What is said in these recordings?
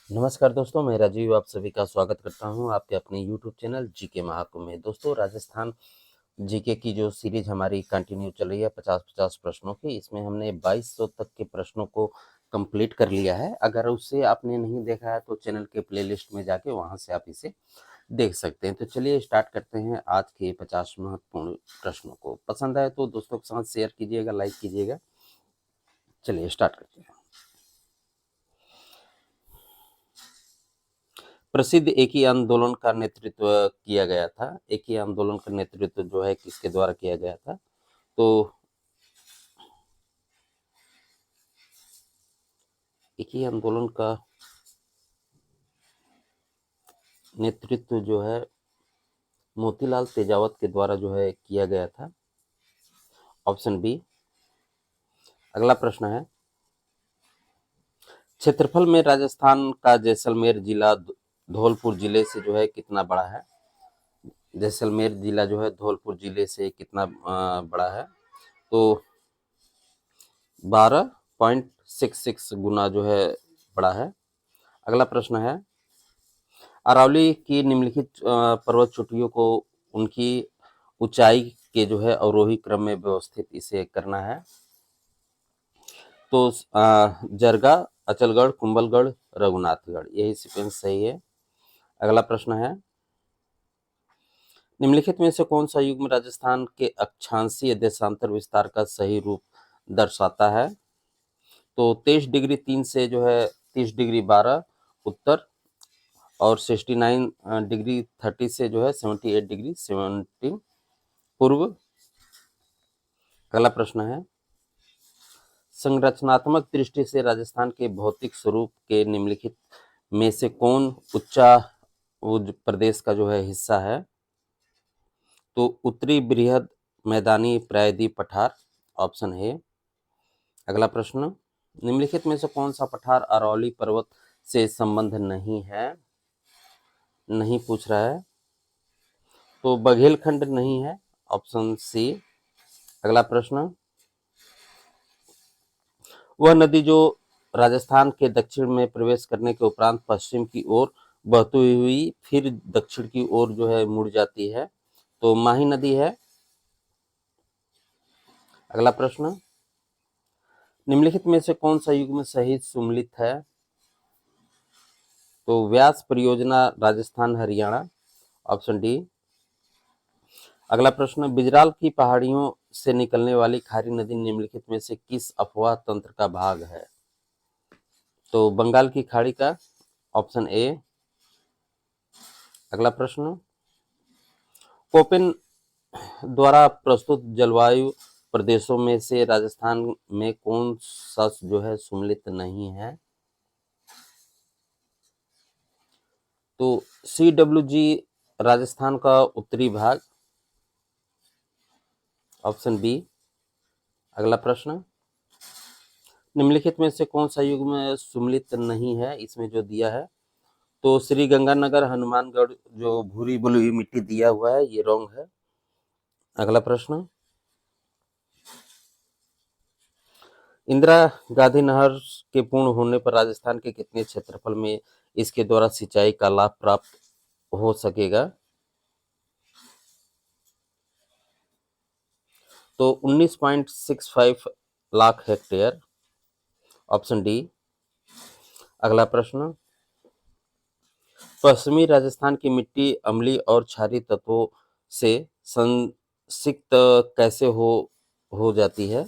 नमस्कार दोस्तों, मैं राजीव आप सभी का स्वागत करता हूं आपके अपने यूट्यूब चैनल जीके महाकुंभ में। दोस्तों, राजस्थान जीके की जो सीरीज हमारी कंटिन्यू चल रही है 50-50 प्रश्नों की, इसमें हमने 2200 तक के प्रश्नों को कंप्लीट कर लिया है। अगर उससे आपने नहीं देखा है तो चैनल के प्लेलिस्ट में जाके वहां से आप इसे देख सकते हैं। तो चलिए स्टार्ट करते हैं आज के 50 महत्वपूर्ण प्रश्नों को। पसंद आए तो दोस्तों के साथ शेयर कीजिएगा, लाइक कीजिएगा। चलिए स्टार्ट करते हैं। प्रसिद्ध एक ही आंदोलन का नेतृत्व किया गया था। एक ही आंदोलन का नेतृत्व जो है किसके द्वारा किया गया था? तो एक ही आंदोलन का नेतृत्व जो है मोतीलाल तेजावत के द्वारा जो है किया गया था। Option B. अगला प्रश्न है, क्षेत्रफल में राजस्थान का जैसलमेर जिला धौलपुर जिले से जो है कितना बड़ा है? जैसलमेर जिला जो है धौलपुर जिले से कितना बड़ा है? तो 12.66 गुना जो है बड़ा है। अगला प्रश्न है, अरावली की निम्नलिखित पर्वत चोटियों को उनकी ऊंचाई के जो है अवरोही क्रम में व्यवस्थित इसे करना है। तो जरगा, अचलगढ़, कुंभलगढ़, रघुनाथगढ़, यही सीक्वेंस सही है। अगला प्रश्न है, निम्नलिखित में से कौन सा युग्म राजस्थान के अक्षांशीय देशांतर विस्तार का सही रूप दर्शाता है? तो 23 डिग्री 3 से जो है 30 डिग्री 12 उत्तर, और 69 डिग्री 30 से जो है 78 डिग्री 17 पूर्व। अगला प्रश्न है, संरचनात्मक दृष्टि से राजस्थान के भौतिक स्वरूप के निम्नलिखित में से कौन उच्चा प्रदेश का जो है हिस्सा है? तो उत्तरी बृहद मैदानी प्रायद्वीप पठार, ऑप्शन है। अगला प्रश्न, निम्नलिखित में से कौन सा पठार अरवली पर्वत से संबंध नहीं है? नहीं पूछ रहा है, तो बघेलखंड नहीं है, ऑप्शन सी। अगला प्रश्न, वह नदी जो राजस्थान के दक्षिण में प्रवेश करने के उपरांत पश्चिम की ओर बहती हुई फिर दक्षिण की ओर जो है मुड़ जाती है, तो माही नदी है। अगला प्रश्न, निम्नलिखित में से कौन सा युग्म सही सुमेलित है? तो व्यास परियोजना राजस्थान हरियाणा, ऑप्शन डी। अगला प्रश्न, बिजराल की पहाड़ियों से निकलने वाली खारी नदी निम्नलिखित में से किस अपवाह तंत्र का भाग है? तो बंगाल की खाड़ी का, ऑप्शन ए। अगला प्रश्न, कोपेन द्वारा प्रस्तुत जलवायु प्रदेशों में से राजस्थान में कौन सा जो है सुमेलित नहीं है? तो CWG राजस्थान का उत्तरी भाग, ऑप्शन बी। अगला प्रश्न, निम्नलिखित में से कौन सा युग्म सुमेलित नहीं है? इसमें जो दिया है, तो श्री गंगानगर हनुमानगढ़ जो भूरी बलुई मिट्टी दिया हुआ है ये रॉन्ग है। अगला प्रश्न, इंदिरा गांधी नहर के पूर्ण होने पर राजस्थान के कितने क्षेत्रफल में इसके द्वारा सिंचाई का लाभ प्राप्त हो सकेगा? तो 19.65 लाख हेक्टेयर, ऑप्शन डी। अगला प्रश्न, पश्चिमी राजस्थान की मिट्टी अम्लीय और क्षारीय तत्वों से संसिक्त कैसे हो जाती है?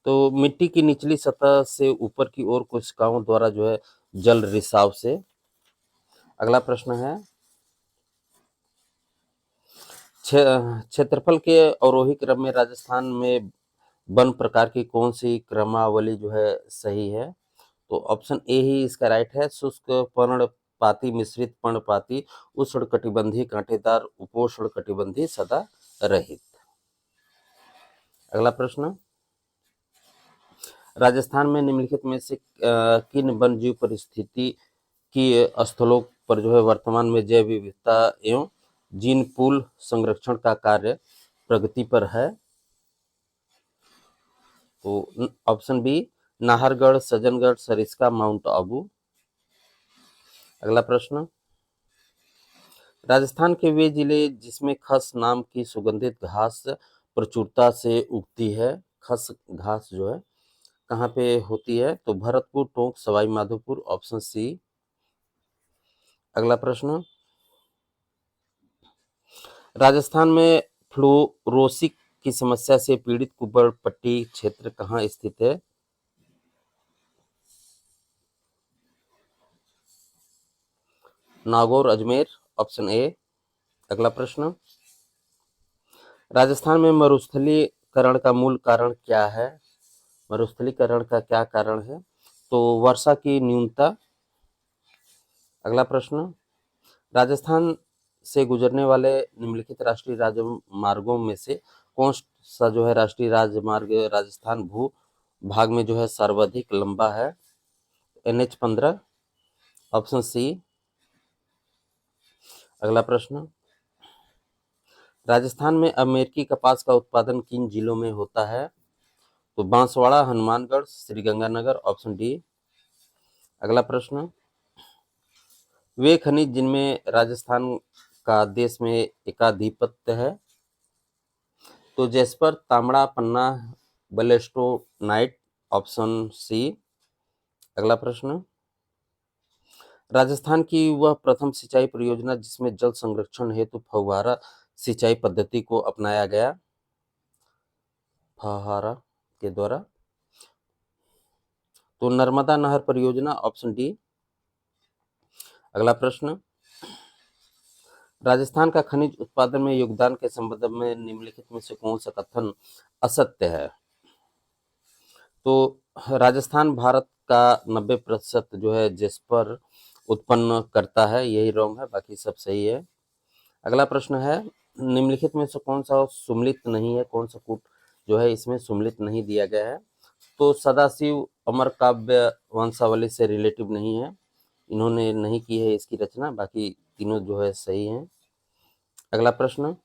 तो मिट्टी की निचली सतह से ऊपर की ओर कोशिकाओं द्वारा जो है जल रिसाव से। अगला प्रश्न है, क्षेत्रफल के अवरोही क्रम में राजस्थान में वन प्रकार की कौन सी क्रमावली जो है सही है? तो ऑप्शन ए ही इसका राइट है, शुष्क पर्णपाती, मिश्रित पर्णपाती, उष्णकटिबंधीय कांटेदार, उपोष्ण कटिबंधीय, सदा रहित। अगला प्रश्न, राजस्थान में निम्नलिखित में से किन वन्यजीव परिस्थिति की स्थलों पर जो है वर्तमान में जैव विविधता एवं जीन पूल संरक्षण का कार्य प्रगति पर है? तो option B, Nahargarh, Sajjangarh, Sariska, Mount Abu. अगला प्रश्न, राजस्थान के वे जिले जिसमें खस नाम की सुगंधित घास प्रचुरता से उगती है, खस घास जो है कहाँ पे होती है? तो भरतपुर, टोंक, सवाई माधोपुर, ऑप्शन सी। अगला प्रश्न, राजस्थान में फ्लोरोसिस की समस्या से पीड़ित कुब्बड़ पट्टी क्षेत्र कहाँ स्थित है? Nagaur, Ajmer, option A. अगला प्रश्न, राजस्थान में मरुस्थलीकरण का मूल कारण क्या है? मरुस्थलीकरण का क्या कारण है? तो वर्षा की न्यूनता। अगला प्रश्न, राजस्थान से गुजरने वाले निम्नलिखित राष्ट्रीय राजमार्गों में से कौन सा जो है राष्ट्रीय राजमार्ग राजस्थान भू भाग में जो है सर्वाधिक लंबा है? NH-15, option C. अगला प्रश्न, राजस्थान में अमेरिकी कपास का उत्पादन किन जिलों में होता है? तो बांसवाड़ा, हनुमानगढ़, श्रीगंगानगर, ऑप्शन डी। अगला प्रश्न, वे खनिज जिनमें राजस्थान का देश में एकाधिपत्य है? तो जेस्पर, तांबड़ा, पन्ना, बेलेस्टोनाइट, ऑप्शन सी। अगला प्रश्न, राजस्थान की वह प्रथम सिंचाई परियोजना जिसमें जल संरक्षण हेतु फव्वारा सिंचाई पद्धति को अपनाया गया? फव्वारा के द्वारा। तो नर्मदा नहर परियोजना, ऑप्शन डी। अगला प्रश्न, राजस्थान का खनिज उत्पादन में योगदान के संबंध में निम्नलिखित में से कौन सा कथन असत्य है? तो राजस्थान भारत का 90% जो है जेस्पर उत्पन्न करता है, यही रॉन्ग है, बाकी सब सही है। अगला प्रश्न है, निम्नलिखित में से कौन सा सुमलित नहीं है? कौन सा कूट जो है इसमें सुमलित नहीं दिया गया है? तो सदाशिव अमर काव्य वंशावली से रिलेटिव नहीं है, इन्होंने नहीं की है इसकी रचना, बाकी तीनों जो है सही हैं। अगला प्रश्न,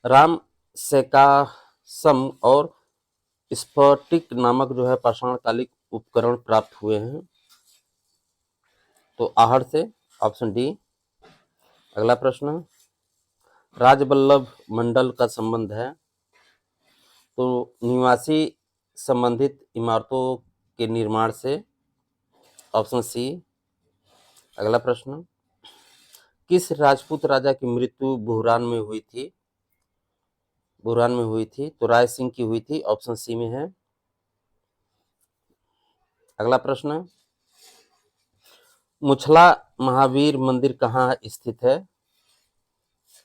राम सेकासम और स्फटिक नामक जो है पाषाणकालिक उपकरण प्राप्त हुए हैं? तो आहड़ से, ऑप्शन डी। अगला प्रश्न, राजवल्लभ मंडल का संबंध है? तो निवासी संबंधित इमारतों के निर्माण से, ऑप्शन सी। अगला प्रश्न, किस राजपूत राजा की मृत्यु बुहरान में हुई थी? बुरहान में हुई थी? तो राय सिंह की हुई थी, ऑप्शन सी में है। अगला प्रश्न, मुछला महावीर मंदिर कहाँ स्थित है?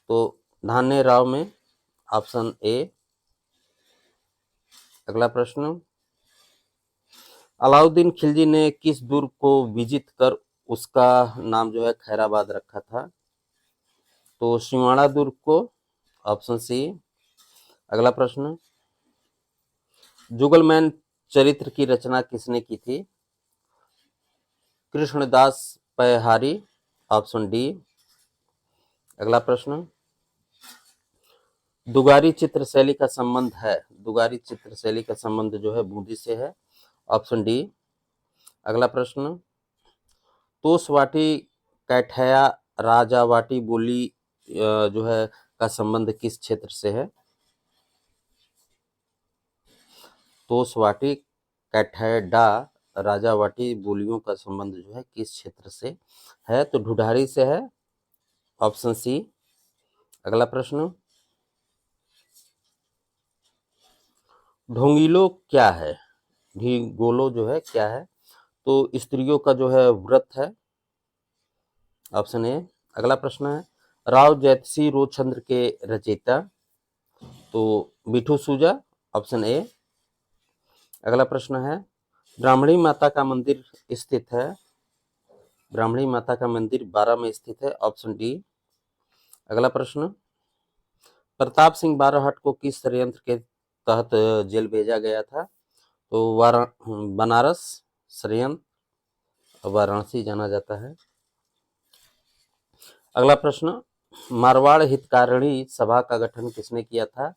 तो धाने राव में, ऑप्शन ए। अगला प्रश्न, अलाउद्दीन खिलजी ने किस दुर्ग को विजित कर उसका नाम जो है खैराबाद रखा था? तो सिवाड़ा दुर्ग को, ऑप्शन सी। अगला प्रश्न, जुगलमैन चरित्र की रचना किसने की थी? Krishnadas Payahari, option D. अगला प्रश्न, दुगारी चित्रशैली का संबंध है? दुगारी चित्रशैली का संबंध जो है बूंदी से है, ऑप्शन डी। अगला प्रश्न, तोसवाटी कैठया राजावाटी बोली जो है का संबंध किस क्षेत्र से है? तोसवाटी कैठयडा राजावाटी बोलियों का संबंध जो है किस क्षेत्र से है? तो ढूढ़ारी से है, ऑप्शन सी। अगला प्रश्न, ढोंगिलो क्या है? ढिगोलो जो है क्या है? तो स्त्रियों का जो है व्रत है, ऑप्शन ए। अगला प्रश्न है, राव जयसिंह रोचंद्र के रचयिता? तो बिठू सूजा, ऑप्शन ए। अगला प्रश्न है, ब्राह्मणी माता का मंदिर स्थित है? ब्राह्मणी माता का मंदिर 12 में स्थित है, ऑप्शन डी। अगला प्रश्न, प्रताप सिंह बारहट को किस षड्यंत्र के तहत जेल भेजा गया था? तो बनारस षड्यंत्र, वाराणसी जाना जाता है। अगला प्रश्न, मारवाड़ हितकारिणी सभा का गठन किसने किया था?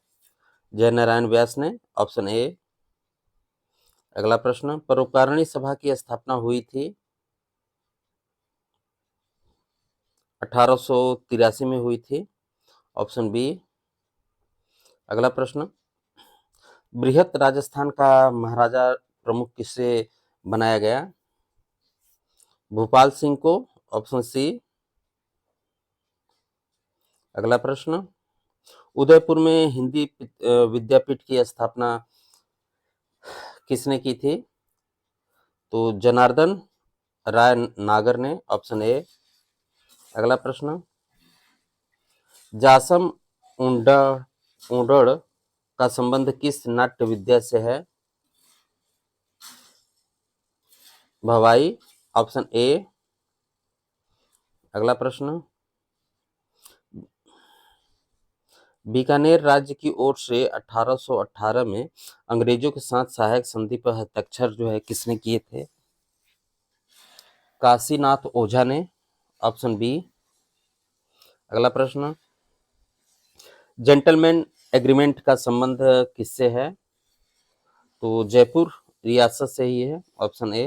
जयनारायण व्यास ने, ऑप्शन ए। अगला प्रश्न, परोपकारिणी सभा की स्थापना हुई थी 1883 में हुई थी, ऑप्शन बी। अगला प्रश्न, बृहत राजस्थान का महाराजा प्रमुख किसे बनाया गया? भूपाल सिंह को, ऑप्शन सी। अगला प्रश्न, उदयपुर में हिंदी विद्यापीठ की स्थापना किसने की थी? तो जनार्दन राय नागर ने, ऑप्शन ए। अगला प्रश्न, जासम उंडड़ का संबंध किस नाट्य विद्या से है? भवाई, ऑप्शन ए। अगला प्रश्न, बीकानेर राज्य की ओर से 1818 में अंग्रेजों के साथ सहायक संधि पर हस्ताक्षर जो है किसने किए थे? काशीनाथ ओझा ने, ऑप्शन बी। अगला प्रश्न, जेंटलमैन एग्रीमेंट का संबंध किससे है? तो जयपुर रियासत से ही है, ऑप्शन ए।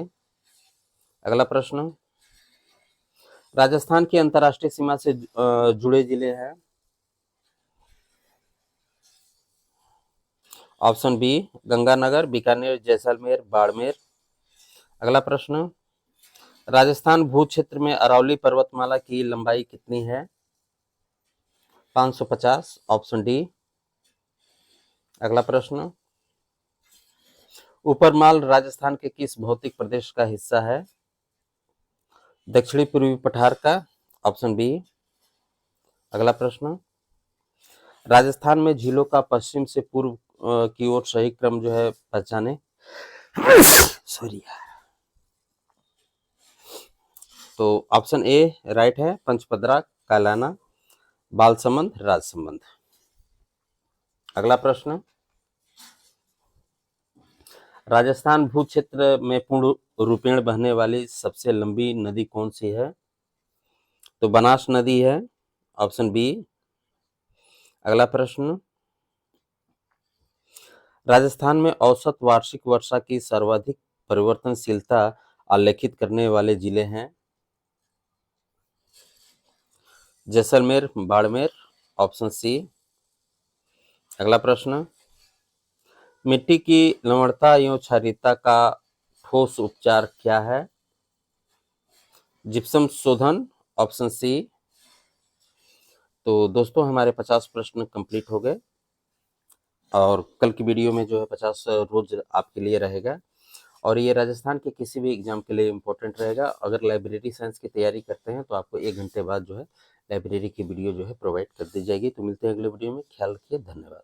अगला प्रश्न, राजस्थान की अंतर्राष्ट्रीय सीमा से जुड़े जिले हैं? Option B, Ganganagar, Bikaner, Jaisalmer, Barmer. अगला प्रश्न, राजस्थान भू क्षेत्र में अरावली पर्वतमाला की लंबाई कितनी है? 550, ऑप्शन डी। अगला प्रश्न, ऊपरमाल राजस्थान के किस भौतिक प्रदेश का हिस्सा है? दक्षिणी पूर्वी पठार का, ऑप्शन बी। अगला प्रश्न, राजस्थान में झीलों का पश्चिम से पूर्व की ओर सही क्रम जो है पहचाने? सॉरी। तो ऑप्शन ए राइट है, पंचपदरा, कालाना, बालसमंद, राजसमंद। अगला प्रश्न, राजस्थान भू क्षेत्र में पूर्ण रूपेण बहने वाली सबसे लंबी नदी कौन सी है? तो बनास नदी है, ऑप्शन बी। अगला प्रश्न, राजस्थान में औसत वार्षिक वर्षा की सर्वाधिक परिवर्तनशीलता आलेखित करने वाले जिले हैं? Jaisalmer, Barmer, option C. अगला प्रश्न, मिट्टी की लवणता एवं क्षारीयता का ठोस उपचार क्या है? जिप्सम शोधन, ऑप्शन सी। तो दोस्तों हमारे 50 प्रश्न कंप्लीट हो गए और कल की वीडियो में जो है 50 रोज आपके लिए रहेगा और ये राजस्थान के किसी भी एग्जाम के लिए इम्पोर्टेंट रहेगा। अगर लाइब्रेरी साइंस की तैयारी करते हैं तो आपको 1 घंटे बाद जो है लाइब्रेरी की वीडियो जो है प्रोवाइड कर दी जाएगी। तो मिलते हैं अगले वीडियो में, ख्याल रखिए, धन्यवाद।